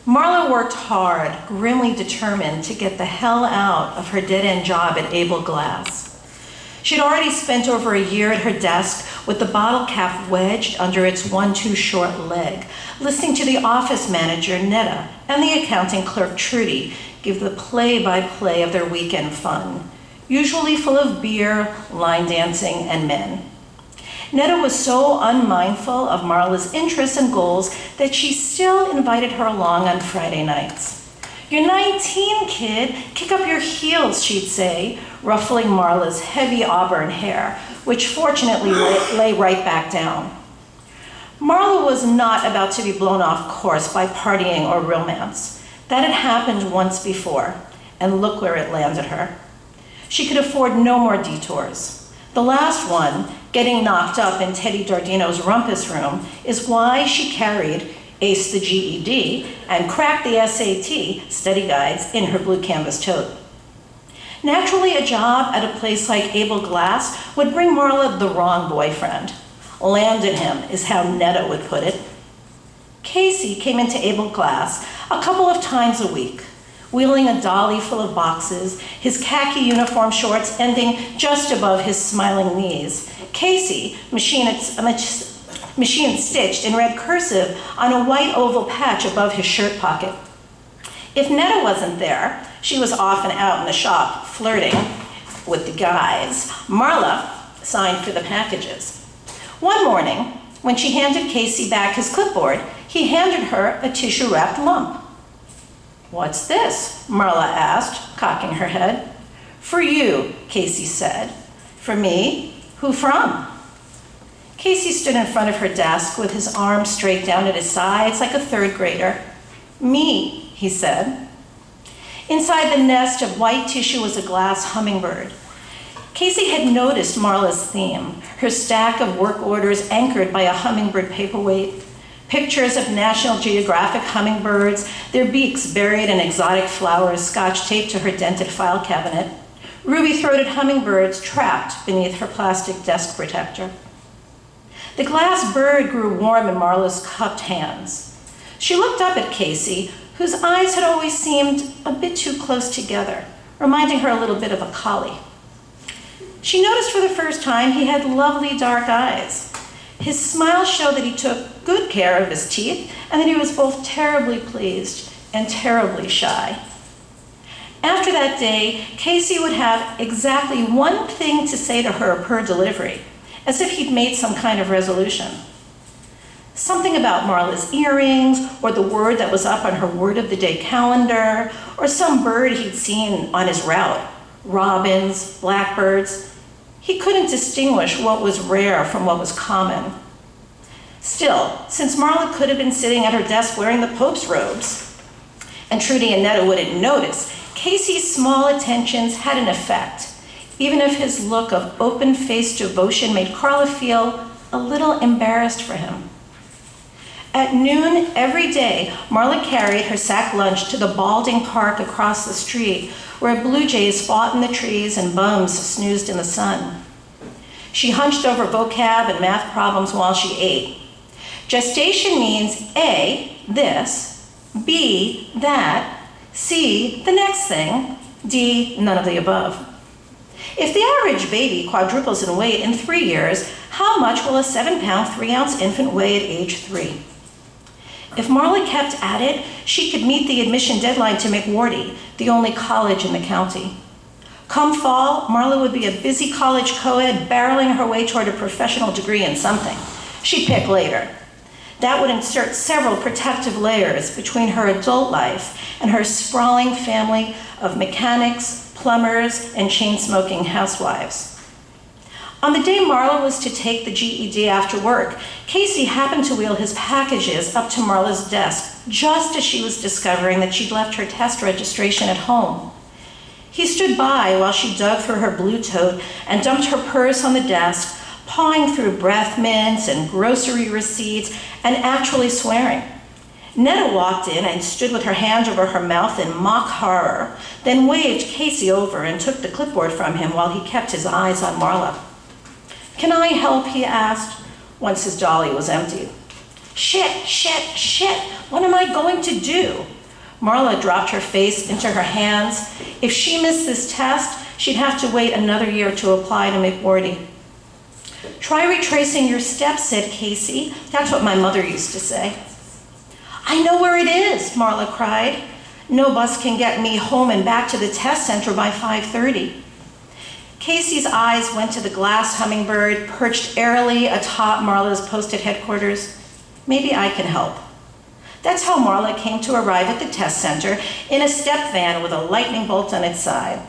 Marla worked hard, grimly determined to get the hell out of her dead-end job at Able Glass. She'd already spent over a year at her desk with the bottle cap wedged under its one-too-short leg, listening to the office manager, Netta, and the accounting clerk, Trudy, give the play-by-play of their weekend fun, usually full of beer, line dancing, and men. Netta was so unmindful of Marla's interests and goals that she still invited her along on Friday nights. "You're 19, kid. Kick up your heels," she'd say, ruffling Marla's heavy auburn hair, which fortunately lay right back down. Marla was not about to be blown off course by partying or romance. That had happened once before, and look where it landed her. She could afford no more detours. The last one, getting knocked up in Teddy Dardino's rumpus room, is why she carried aced the GED and cracked the SAT study guides in her blue canvas tote. Naturally, a job at a place like Able Glass would bring Marla the wrong boyfriend. Landed him is how Netta would put it. Casey came into Able Glass a couple of times a week, wheeling a dolly full of boxes, his khaki uniform shorts ending just above his smiling knees. Casey, machine-stitched in red cursive on a white oval patch above his shirt pocket. If Netta wasn't there, she was often out in the shop flirting with the guys. Marla signed for the packages. One morning, when she handed Casey back his clipboard, he handed her a tissue-wrapped lump. "What's this?" Marla asked, cocking her head. "For you," Casey said. "For me? Who from?" Casey stood in front of her desk with his arms straight down at his sides like a third grader. "Me," he said. Inside the nest of white tissue was a glass hummingbird. Casey had noticed Marla's theme, her stack of work orders anchored by a hummingbird paperweight, pictures of National Geographic hummingbirds, their beaks buried in exotic flowers scotch-taped to her dented file cabinet, ruby-throated hummingbirds trapped beneath her plastic desk protector. The glass bird grew warm in Marla's cupped hands. She looked up at Casey, whose eyes had always seemed a bit too close together, reminding her a little bit of a collie. She noticed for the first time he had lovely dark eyes. His smile showed that he took good care of his teeth and that he was both terribly pleased and terribly shy. After that day, Casey would have exactly one thing to say to her per delivery, as if he'd made some kind of resolution. Something about Marla's earrings, or the word that was up on her word of the day calendar, or some bird he'd seen on his route, robins, blackbirds. He couldn't distinguish what was rare from what was common. Still, since Marla could have been sitting at her desk wearing the Pope's robes, and Trudy and Netta wouldn't notice, Casey's small attentions had an effect, even if his look of open-faced devotion made Carla feel a little embarrassed for him. At noon every day, Marla carried her sack lunch to the balding park across the street, where blue jays fought in the trees and bums snoozed in the sun. She hunched over vocab and math problems while she ate. Gestation means A, this, B, that, C, the next thing, D, none of the above. If the average baby quadruples in weight in 3 years, how much will a 7-pound, 3-ounce infant weigh at age 3? If Marla kept at it, she could meet the admission deadline to McWhorty, the only college in the county. Come fall, Marla would be a busy college co-ed barreling her way toward a professional degree in something. She'd pick later. That would insert several protective layers between her adult life and her sprawling family of mechanics, plumbers, and chain-smoking housewives. On the day Marla was to take the GED after work, Casey happened to wheel his packages up to Marla's desk just as she was discovering that she'd left her test registration at home. He stood by while she dug through her blue tote and dumped her purse on the desk, pawing through breath mints and grocery receipts and actually swearing. Netta walked in and stood with her hand over her mouth in mock horror, then waved Casey over and took the clipboard from him while he kept his eyes on Marla. "Can I help?" he asked, once his dolly was empty. Shit, what am I going to do?" Marla dropped her face into her hands. If she missed this test, she'd have to wait another year to apply to McWhorty. "Try retracing your steps," said Casey. That's what my mother used to say. "I know where it is," Marla cried. "No bus can get me home and back to the test center by 5:30. Casey's eyes went to the glass hummingbird perched airily atop Marla's posted headquarters. "Maybe I can help." That's how Marla came to arrive at the test center in a step van with a lightning bolt on its side.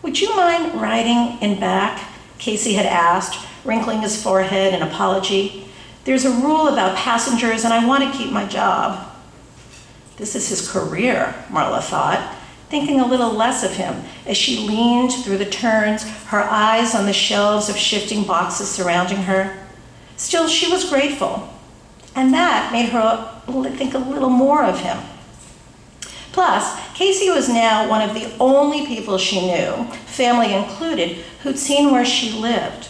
"Would you mind riding in back?" Casey had asked, wrinkling his forehead in apology. "There's a rule about passengers and I want to keep my job." This is his career, Marla thought, thinking a little less of him as she leaned through the turns, her eyes on the shelves of shifting boxes surrounding her. Still, she was grateful, and that made her think a little more of him. Plus, Casey was now one of the only people she knew, family included, who'd seen where she lived.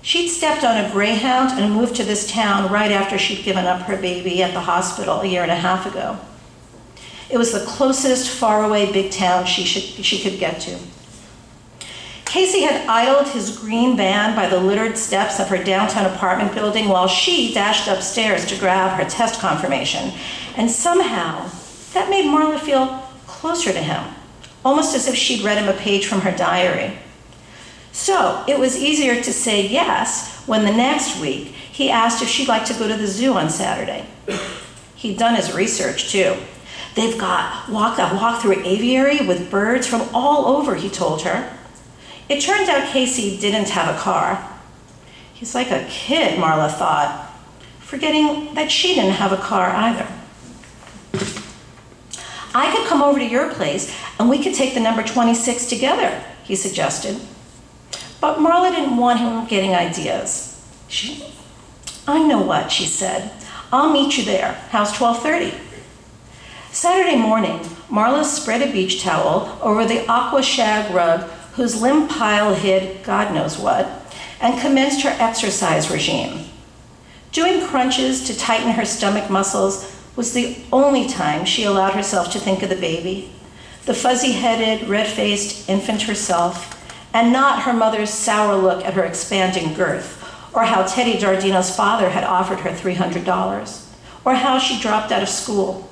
She'd stepped on a Greyhound and moved to this town right after she'd given up her baby at the hospital a year and a half ago. It was the closest faraway big town she could get to. Casey had idled his green van by the littered steps of her downtown apartment building while she dashed upstairs to grab her test confirmation. And somehow, that made Marla feel closer to him, almost as if she'd read him a page from her diary. So it was easier to say yes when the next week he asked if she'd like to go to the zoo on Saturday. He'd done his research too. They've got a walk-through aviary with birds from all over, he told her. It turned out Casey didn't have a car. He's like a kid, Marla thought, forgetting that she didn't have a car either. "I could come over to your place and we could take the number 26 together," he suggested. But Marla didn't want him getting ideas. "I know what," she said. "I'll meet you there. How's 12:30? Saturday morning, Marla spread a beach towel over the aqua shag rug whose limb pile hid God knows what, and commenced her exercise regime. Doing crunches to tighten her stomach muscles was the only time she allowed herself to think of the baby, the fuzzy-headed, red-faced infant herself, and not her mother's sour look at her expanding girth, or how Teddy Dardino's father had offered her $300, or how she dropped out of school.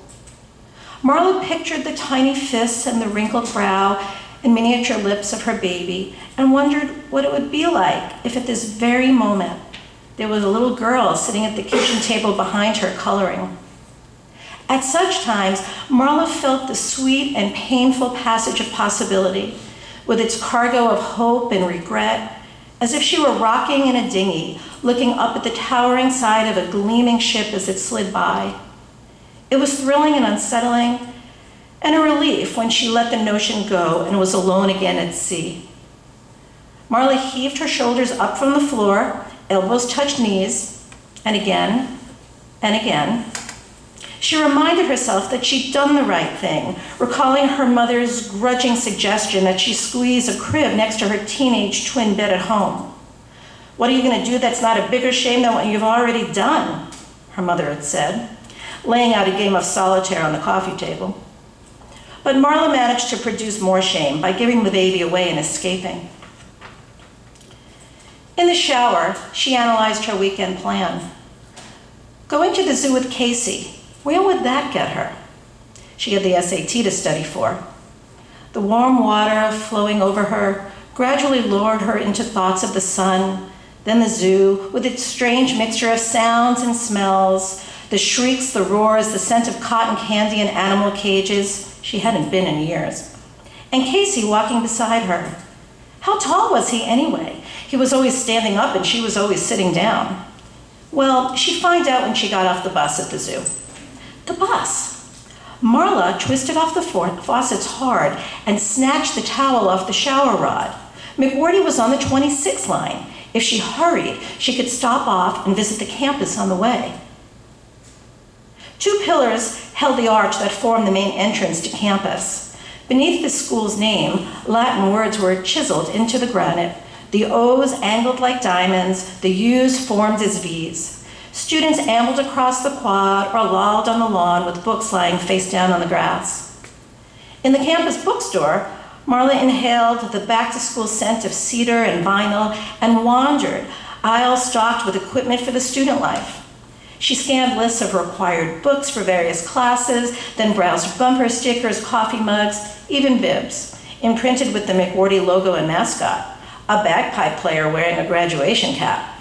Marla pictured the tiny fists and the wrinkled brow and miniature lips of her baby and wondered what it would be like if at this very moment there was a little girl sitting at the kitchen table behind her coloring. At such times, Marla felt the sweet and painful passage of possibility, with its cargo of hope and regret, as if she were rocking in a dinghy, looking up at the towering side of a gleaming ship as it slid by. It was thrilling and unsettling, and a relief when she let the notion go and was alone again at sea. Marla heaved her shoulders up from the floor, elbows touched knees, and again, and again. She reminded herself that she'd done the right thing, recalling her mother's grudging suggestion that she squeeze a crib next to her teenage twin bed at home. "What are you going to do that's not a bigger shame than what you've already done?" her mother had said, laying out a game of solitaire on the coffee table. But Marla managed to produce more shame by giving the baby away and escaping. In the shower, she analyzed her weekend plan. Going to the zoo with Casey, where would that get her? She had the SAT to study for. The warm water flowing over her gradually lured her into thoughts of the sun, then the zoo with its strange mixture of sounds and smells, the shrieks, the roars, the scent of cotton candy and animal cages. She hadn't been in years. And Casey walking beside her. How tall was he anyway? He was always standing up and she was always sitting down. Well, she'd find out when she got off the bus at the zoo. The bus. Marla twisted off the faucets hard and snatched the towel off the shower rod. McWhorty was on the 26 line. If she hurried, she could stop off and visit the campus on the way. 2 pillars held the arch that formed the main entrance to campus. Beneath the school's name, Latin words were chiseled into the granite. The O's angled like diamonds, the U's formed as V's. Students ambled across the quad or lolled on the lawn with books lying face down on the grass. In the campus bookstore, Marla inhaled the back-to-school scent of cedar and vinyl and wandered, aisles stocked with equipment for the student life. She scanned lists of required books for various classes, then browsed bumper stickers, coffee mugs, even bibs, imprinted with the McWhorty logo and mascot, a bagpipe player wearing a graduation cap.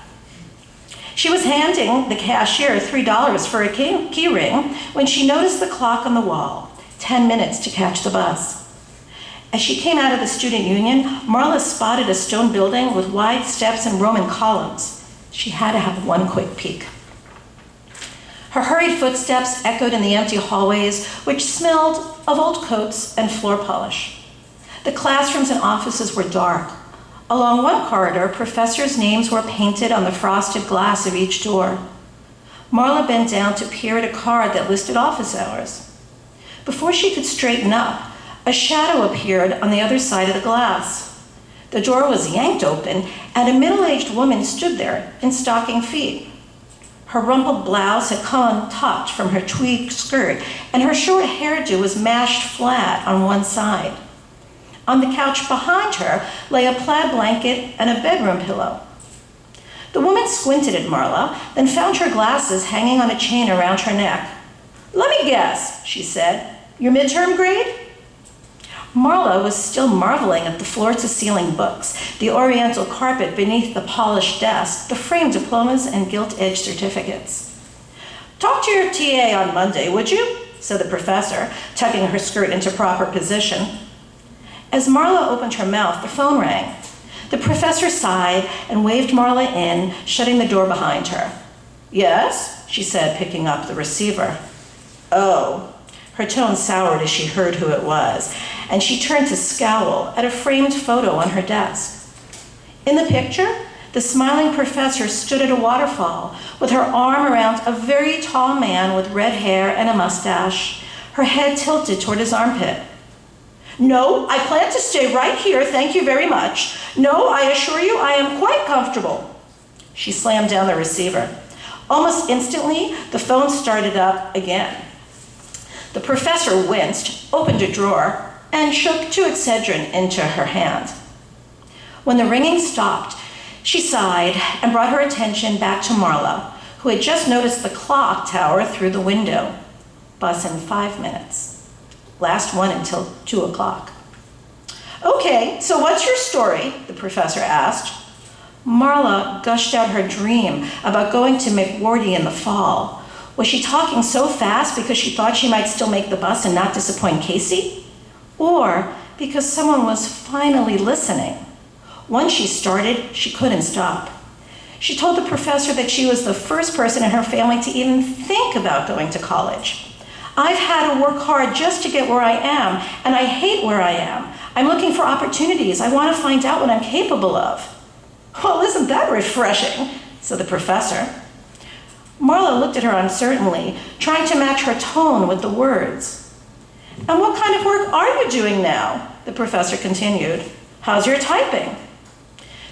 She was handing the cashier $3 for a key ring when she noticed the clock on the wall, 10 minutes to catch the bus. As she came out of the student union, Marla spotted a stone building with wide steps and Roman columns. She had to have one quick peek. Her hurried footsteps echoed in the empty hallways, which smelled of old coats and floor polish. The classrooms and offices were dark. Along one corridor, professors' names were painted on the frosted glass of each door. Marla bent down to peer at a card that listed office hours. Before she could straighten up, a shadow appeared on the other side of the glass. The door was yanked open, and a middle-aged woman stood there in stocking feet. Her rumpled blouse had come untucked from her tweed skirt, and her short hairdo was mashed flat on one side. On the couch behind her lay a plaid blanket and a bedroom pillow. The woman squinted at Marla, then found her glasses hanging on a chain around her neck. "Let me guess," she said. "Your midterm grade?" Marla was still marveling at the floor-to-ceiling books, the oriental carpet beneath the polished desk, the framed diplomas and gilt-edged certificates. "Talk to your TA on Monday, would you?" said the professor, tucking her skirt into proper position. As Marla opened her mouth, the phone rang. The professor sighed and waved Marla in, shutting the door behind her. "Yes?" she said, picking up the receiver. "Oh." Her tone soured as she heard who it was, and she turned to scowl at a framed photo on her desk. In the picture, the smiling professor stood at a waterfall with her arm around a very tall man with red hair and a mustache, her head tilted toward his armpit. "No, I plan to stay right here, thank you very much. No, I assure you I am quite comfortable." She slammed down the receiver. Almost instantly, the phone started up again. The professor winced, opened a drawer, and shook 2 Excedrin into her hand. When the ringing stopped, she sighed and brought her attention back to Marla, who had just noticed the clock tower through the window. Bus in 5 minutes. Last one until 2 o'clock. "Okay, so what's your story?" the professor asked. Marla gushed out her dream about going to McWhorty in the fall. Was she talking so fast because she thought she might still make the bus and not disappoint Casey? Or because someone was finally listening? Once she started, she couldn't stop. She told the professor that she was the first person in her family to even think about going to college. "I've had to work hard just to get where I am, and I hate where I am. I'm looking for opportunities. I want to find out what I'm capable of." "Well, isn't that refreshing?" said the professor. Marla looked at her uncertainly, trying to match her tone with the words. "And what kind of work are you doing now?" the professor continued. "How's your typing?"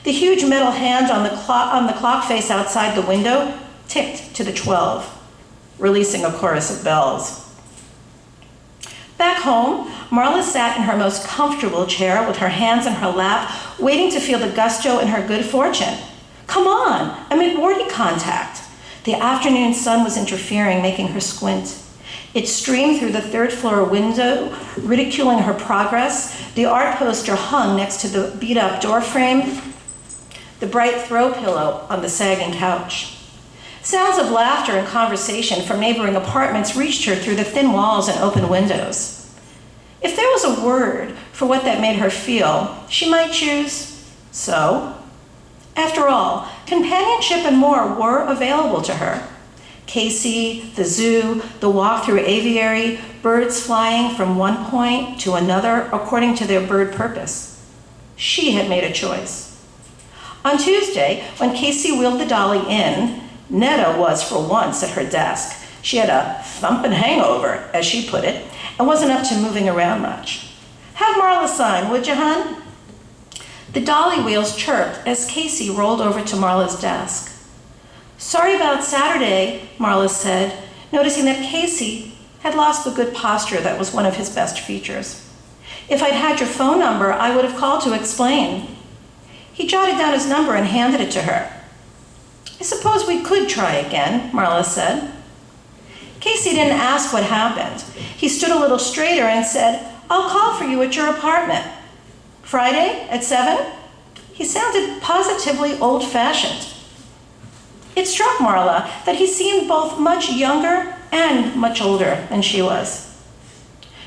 The huge metal hand on the clock face outside the window ticked to the 12, releasing a chorus of bells. Back home, Marla sat in her most comfortable chair with her hands in her lap, waiting to feel the gusto in her good fortune. Come on, a McWhorty contact. The afternoon sun was interfering, making her squint. It streamed through the 3rd-floor window, ridiculing her progress. The art poster hung next to the beat-up door frame, the bright throw pillow on the sagging couch. Sounds of laughter and conversation from neighboring apartments reached her through the thin walls and open windows. If there was a word for what that made her feel, she might choose so. After all, companionship and more were available to her. Casey, the zoo, the walk through aviary, birds flying from one point to another according to their bird purpose. She had made a choice. On Tuesday, when Casey wheeled the dolly in, Netta was for once at her desk. She had a thumping hangover, as she put it, and wasn't up to moving around much. "Have Marla sign, would you, hon?" The dolly wheels chirped as Casey rolled over to Marla's desk. "Sorry about Saturday," Marla said, noticing that Casey had lost the good posture that was one of his best features. "If I'd had your phone number, I would have called to explain." He jotted down his number and handed it to her. "I suppose we could try again," Marla said. Casey didn't ask what happened. He stood a little straighter and said, "I'll call for you at your apartment. Friday at 7? He sounded positively old-fashioned. It struck Marla that he seemed both much younger and much older than she was.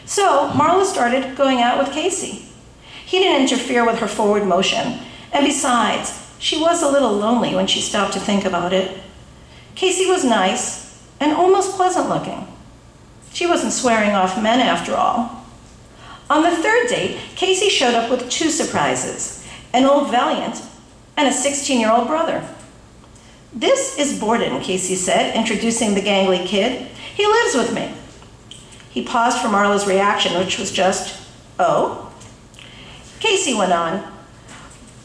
So Marla started going out with Casey. He didn't interfere with her forward motion, and besides, she was a little lonely when she stopped to think about it. Casey was nice and almost pleasant-looking. She wasn't swearing off men after all. On the third date, Casey showed up with 2 surprises, an old Valiant and a 16-year-old brother. "This is Borden," Casey said, introducing the gangly kid. "He lives with me." He paused for Marla's reaction, which was just, "Oh?" Casey went on,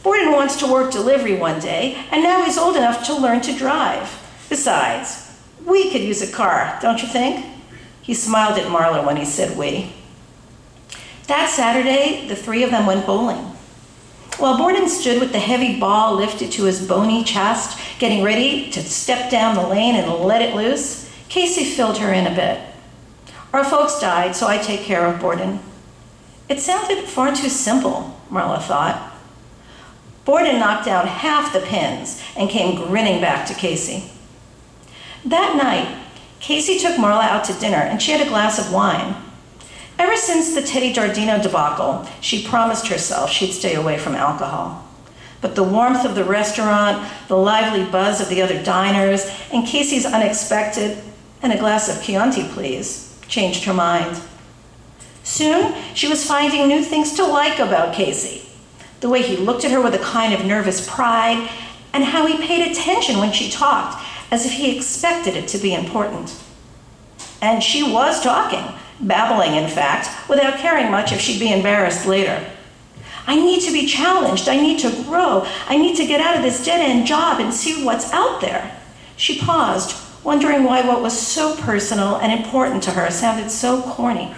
"Borden wants to work delivery one day, and now he's old enough to learn to drive. Besides, we could use a car, don't you think?" He smiled at Marla when he said we. That Saturday, the 3 of them went bowling. While Borden stood with the heavy ball lifted to his bony chest, getting ready to step down the lane and let it loose, Casey filled her in a bit. "Our folks died, so I take care of Borden." It sounded far too simple, Marla thought. Borden knocked down half the pins and came grinning back to Casey. That night, Casey took Marla out to dinner, and she had a glass of wine. Ever since the Teddy Giardino debacle, she promised herself she'd stay away from alcohol. But the warmth of the restaurant, the lively buzz of the other diners, and Casey's unexpected, "And a glass of Chianti, please," changed her mind. Soon, she was finding new things to like about Casey. The way he looked at her with a kind of nervous pride, and how he paid attention when she talked, as if he expected it to be important. And she was talking. Babbling, in fact, without caring much if she'd be embarrassed later. "I need to be challenged. I need to grow. I need to get out of this dead-end job and see what's out there." She paused, wondering why what was so personal and important to her sounded so corny.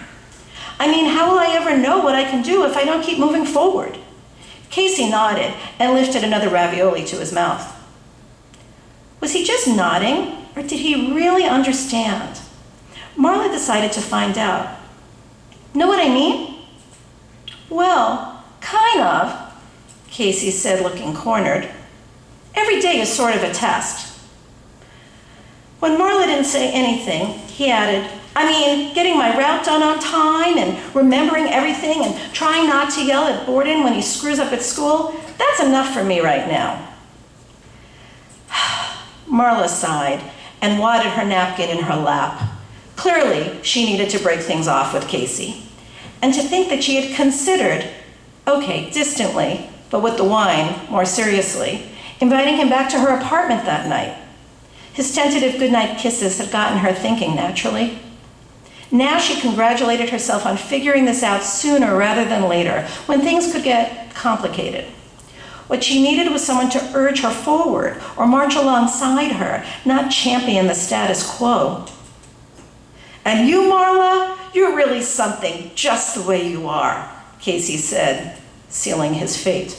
"I mean, how will I ever know what I can do if I don't keep moving forward?" Casey nodded and lifted another ravioli to his mouth. Was he just nodding, or did he really understand? Marla decided to find out. "Know what I mean?" "Well, kind of," Casey said, looking cornered. "Every day is sort of a test." When Marla didn't say anything, he added, "I mean, getting my route done on time and remembering everything and trying not to yell at Borden when he screws up at school, that's enough for me right now." Marla sighed and wadded her napkin in her lap. Clearly, she needed to break things off with Casey. And to think that she had considered, okay, distantly, but with the wine, more seriously, inviting him back to her apartment that night. His tentative goodnight kisses had gotten her thinking naturally. Now she congratulated herself on figuring this out sooner rather than later, when things could get complicated. What she needed was someone to urge her forward or march alongside her, not champion the status quo. "And you, Marla, you're really something just the way you are," Casey said, sealing his fate.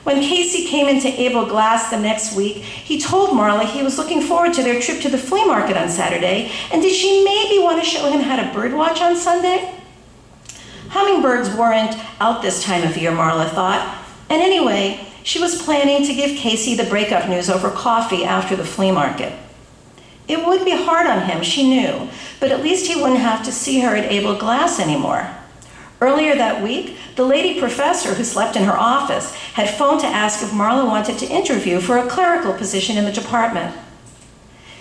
When Casey came into Abel Glass the next week, he told Marla he was looking forward to their trip to the flea market on Saturday, and did she maybe want to show him how to birdwatch on Sunday? Hummingbirds weren't out this time of year, Marla thought, and anyway, she was planning to give Casey the breakup news over coffee after the flea market. It would be hard on him, she knew, but at least he wouldn't have to see her at Abel Glass anymore. Earlier that week, the lady professor who slept in her office had phoned to ask if Marla wanted to interview for a clerical position in the department.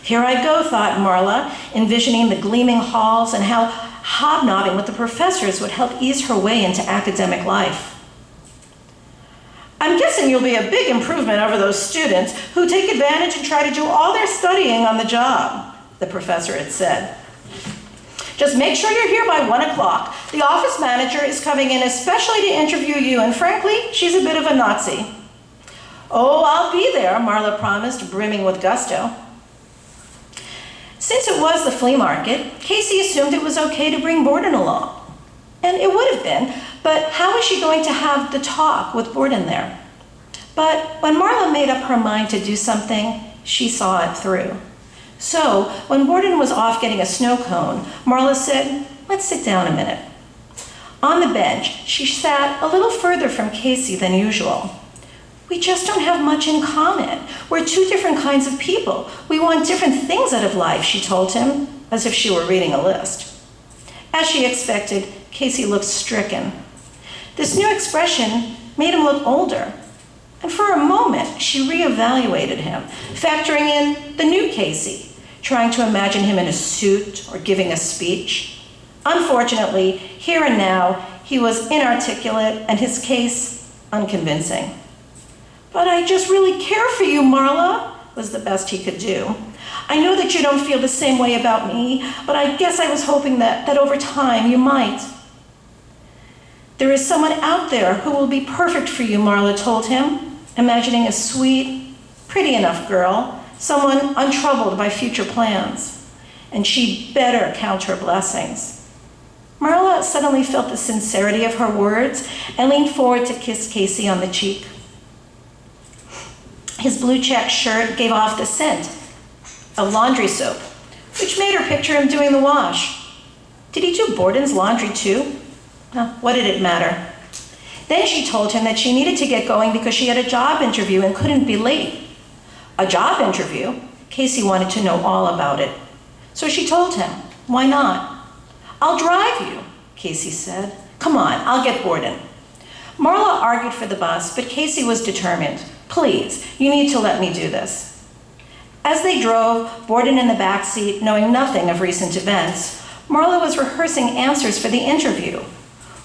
Here I go, thought Marla, envisioning the gleaming halls and how hobnobbing with the professors would help ease her way into academic life. "I'm guessing you'll be a big improvement over those students who take advantage and try to do all their studying on the job," the professor had said. "Just make sure you're here by 1 o'clock. The office manager is coming in especially to interview you, and frankly, she's a bit of a Nazi." "Oh, I'll be there," Marla promised, brimming with gusto. Since it was the flea market, Casey assumed it was okay to bring Borden along. And it would have been, but how was she going to have the talk with Borden there? But when Marla made up her mind to do something, she saw it through. So when Borden was off getting a snow cone, Marla said, "Let's sit down a minute." On the bench, she sat a little further from Casey than usual. "We just don't have much in common. We're two different kinds of people. We want different things out of life," she told him, as if she were reading a list. As she expected, Casey looked stricken. This new expression made him look older. And for a moment, she reevaluated him, factoring in the new Casey, trying to imagine him in a suit or giving a speech. Unfortunately, here and now, he was inarticulate and his case unconvincing. "But I just really care for you, Marla," was the best he could do. "I know that you don't feel the same way about me, but I guess I was hoping that over time you might." "There is someone out there who will be perfect for you," Marla told him, imagining a sweet, pretty enough girl, someone untroubled by future plans. And she'd better count her blessings. Marla suddenly felt the sincerity of her words and leaned forward to kiss Casey on the cheek. His blue check shirt gave off the scent of laundry soap, which made her picture him doing the wash. Did he do Borden's laundry too? What did it matter? Then she told him that she needed to get going because she had a job interview and couldn't be late. A job interview? Casey wanted to know all about it. So she told him, "Why not?" "I'll drive you," Casey said. "Come on, I'll get Borden." Marla argued for the bus, but Casey was determined. "Please, you need to let me do this." As they drove, Borden in the back seat, knowing nothing of recent events, Marla was rehearsing answers for the interview.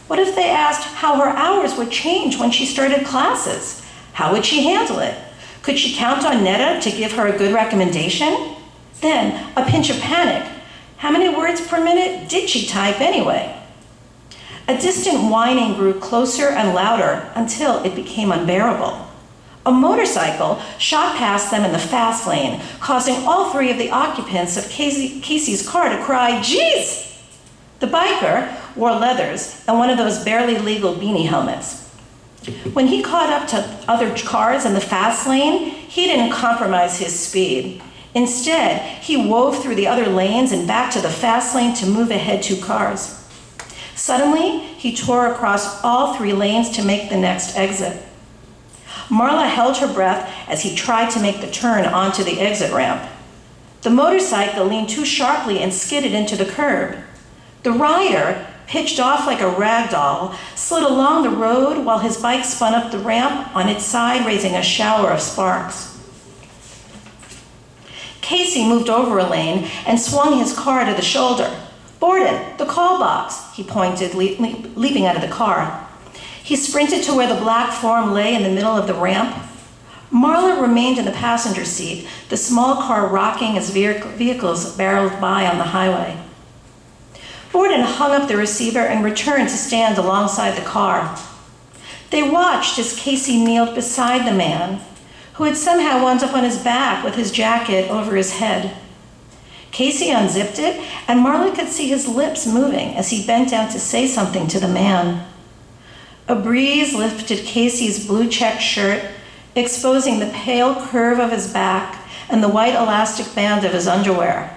What if they asked how her hours would change when she started classes? How would she handle it? Could she count on Netta to give her a good recommendation? Then, a pinch of panic. How many words per minute did she type anyway? A distant whining grew closer and louder until it became unbearable. A motorcycle shot past them in the fast lane, causing all three of the occupants of Casey's car to cry, "Geez!" The biker wore leathers and one of those barely legal beanie helmets. When he caught up to other cars in the fast lane, he didn't compromise his speed. Instead, he wove through the other lanes and back to the fast lane to move ahead 2 cars. Suddenly, he tore across all 3 lanes to make the next exit. Marla held her breath as he tried to make the turn onto the exit ramp. The motorcycle leaned too sharply and skidded into the curb. The rider, pitched off like a rag doll, slid along the road while his bike spun up the ramp on its side, raising a shower of sparks. Casey moved over a lane and swung his car to the shoulder. "Borden, the call box," he pointed, leaping out of the car. He sprinted to where the black form lay in the middle of the ramp. Marla remained in the passenger seat, the small car rocking as vehicles barreled by on the highway. Borden hung up the receiver and returned to stand alongside the car. They watched as Casey kneeled beside the man, who had somehow wound up on his back with his jacket over his head. Casey unzipped it, and Marla could see his lips moving as he bent down to say something to the man. A breeze lifted Casey's blue check shirt, exposing the pale curve of his back and the white elastic band of his underwear.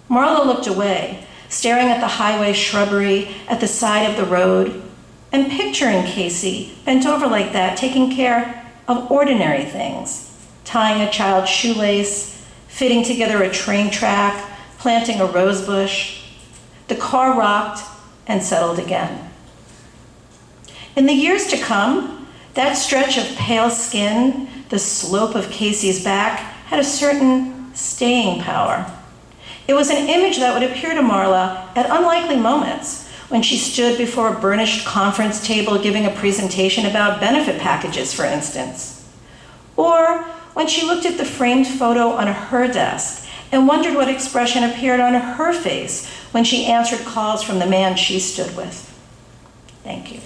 Marla looked away, staring at the highway shrubbery at the side of the road, and picturing Casey bent over like that, taking care of ordinary things, tying a child's shoelace, fitting together a train track, planting a rose bush. The car rocked and settled again. In the years to come, that stretch of pale skin, the slope of Casey's back, had a certain staying power. It was an image that would appear to Marla at unlikely moments, when she stood before a burnished conference table giving a presentation about benefit packages, for instance. Or when she looked at the framed photo on her desk and wondered what expression appeared on her face when she answered calls from the man she stood with. Thank you.